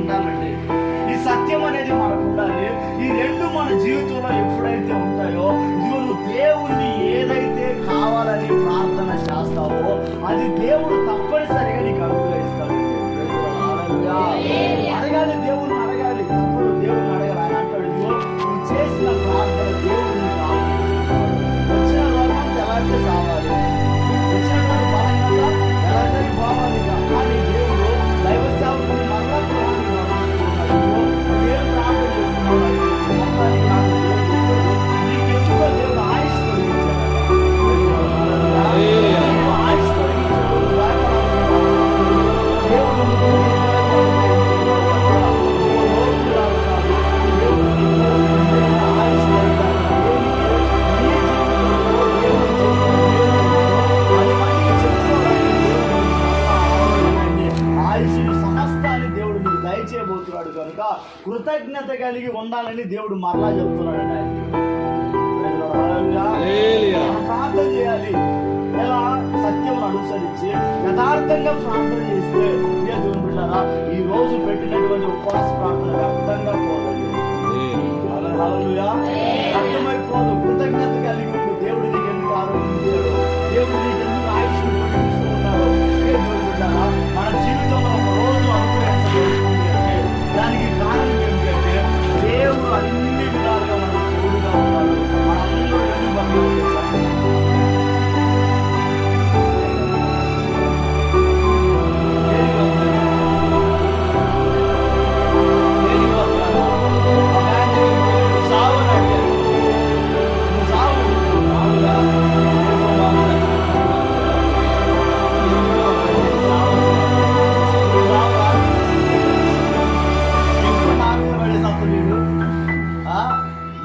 ఉండాలండి. ఈ సత్యం అనేది మనకు ఉండాలి. ఈ రెండు మన జీవితంలో ఎప్పుడైతే ఉంటాయో, ఇదిగో నువ్వు దేవుణ్ణి ఏదైతే కావాలని ప్రార్థన చేస్తావో అది దేవుడు తప్పనిసరిగా నీకు అనుగ్రహిస్తాడు. అడగాలి, దేవుణ్ణి అడగాలి, తప్పుడు దేవుడిని అడగాలి. ఆయన అంటాడు, ఇదిగో నువ్వు చేసిన ప్రార్థన దేవుడు నీకు ఆలోచిస్తున్నాడు. వచ్చిన రోగం ఎలాంటి సావాలి, వచ్చినటువంటి బలం కదా ఎలాంటి పోవాలి. కానీ దేవుడు దైవ సేవకుని మరలా నువ్వేం ప్రార్థన చేస్తున్నావు నీకెందుకో దేవుడు ఆయుష్ ఆయుష్ సమస్తాన్ని దేవుడు మీకు దయచేయబోతున్నాడు కనుక కృతజ్ఞత కలిగి ఉండాలని దేవుడు మరలా చెప్తున్నాడు. ప్రార్థన చేయాలి. ఎలా? సత్యం అనుసరించి యథార్థంగా ప్రార్థన చేస్తే దేవుని బిడ్డలారా, ఈ రోజు పెట్టినటువంటి ఉపవాస ప్రార్థన వ్యర్థంగా పోదండి. అర్థమైపోదు. కృతజ్ఞత కలిగి ఉండు. దేవుడు నీకు ఎందుకు ఆరోగ్యించాడు, దేవుడు నీకు ఎందుకు ఆయుష్ పొడిగిస్తూ ఉన్నాడు. దేవుని బిడ్డలారా, మన జీవితంలో ఒక రోజు అనుగ్రహించబడుతుంది అంటే దానికి కారణం ఏంటంటే దేవుడు అన్ని విధాలుగా మనకు తోడుగా ఉన్నాడు. మనందరూ ఎందుకు బంధువులు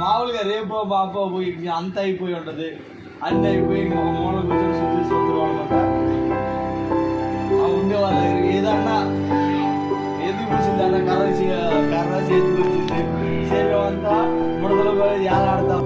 మామూలుగా రేపో బాపో పోయి అంత అయిపోయి ఉంటుంది. అన్నీ అయిపోయి ఒక మూల కూర్చొని శుద్ధి సూత్రం అనమాట. ఉండేవాళ్ళ దగ్గర ఏదన్నా ఎందుకు కూర్చుంది అన్న కర్ర చేతికి వచ్చింది, శరీరం అంతా ముడతలు ఏలాడతాం.